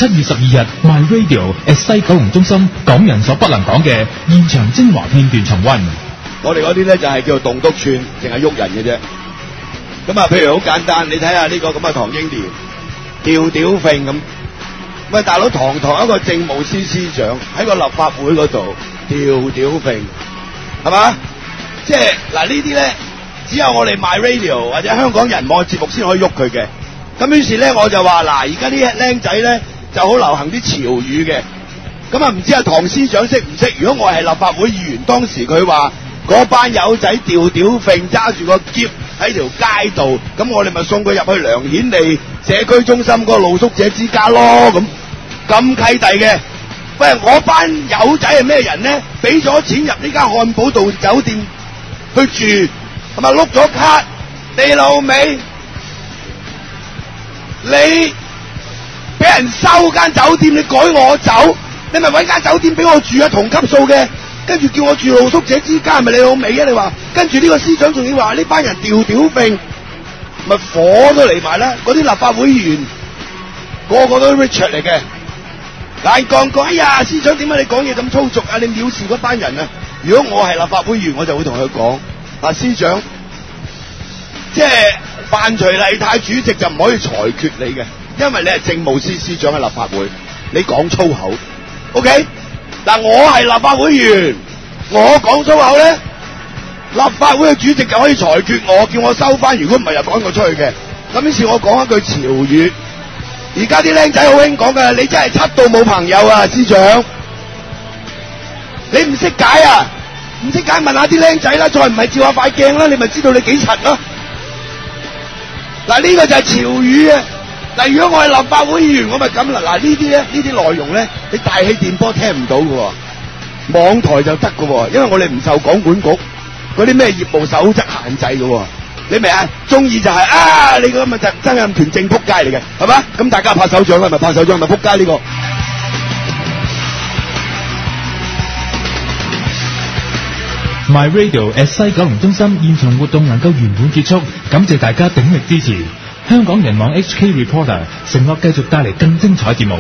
7月12日 My Radio at 西九龍中心港人所不能講嘅現場精華片段重溫。我哋嗰啲咧就係叫做棟篤串，淨係喐人嘅啫。咁啊，譬如好簡單，你睇下呢個咁嘅唐英年吊吊揈咁，喂大佬，堂堂一個政務司司長喺個立法會嗰度吊吊揈，係嘛？即係嗱呢啲咧，只有我哋 My Radio 或者香港人網嘅節目先可以喐佢嘅。咁於是咧，我就話嗱，而家啲僆仔咧就好流行啲潮語嘅。咁啊，唔知阿唐司長識唔識？如果我係立法會議員，當時佢話嗰班友仔吊吊揈揸住個篋喺條街度，咁我哋咪送佢入去梁顯利社區中心個露宿者之家咯，咁契弟嘅。喂，我班友仔係咩人呢？俾咗錢入呢間漢堡道酒店去住，係咪碌咗卡？你老味，你俾人收間酒店，你改我走，你咪搵間酒店俾我住啊，同級數嘅。跟住叫我住露宿者之家，係咪你老味啊？你話跟住呢個司長仲要話呢班人吊吊揈，咪火都嚟埋啦！嗰啲立法會議員個個都 Richard 嚟嘅，眼講講，哎呀，司長點解你講嘢咁粗俗啊？你藐視嗰班人啊！如果我係立法會議員，我就會同佢講：啊，司長，即係范徐麗泰主席就唔可以裁決你嘅，因為你係政務司司長喺立法會，你講粗口 ，OK？嗱，我係立法會議員，我講粗口咧，立法會嘅主席就可以裁決我，叫我收翻。如果唔係，就趕我出去嘅。咁於是我講一句潮語，而家啲僆仔好興講嘅，你真係柒到冇朋友啊，司長，你唔識解啊？唔識解問下啲僆仔啦，再唔係照下塊鏡啦，你咪知道你幾柒咯。嗱，呢個就係潮語啊！嗱，如果我係立法會議員，我咪咁啦。嗱，呢啲內容咧，你大氣電波聽唔到嘅，網台就得嘅，因為我哋唔受港管局嗰啲咩業務守則限制嘅。你明啊？中意就係啊，你個咁嘅曾蔭權正撲街嚟嘅，係嘛？咁大家拍手掌啦，咪拍手掌，咪撲街呢個。My Radio at 西九龍中心現場活動能夠圓滿結束，感謝大家鼎力支持。香港人網 HK Reporter 承諾繼續帶嚟更精彩節目。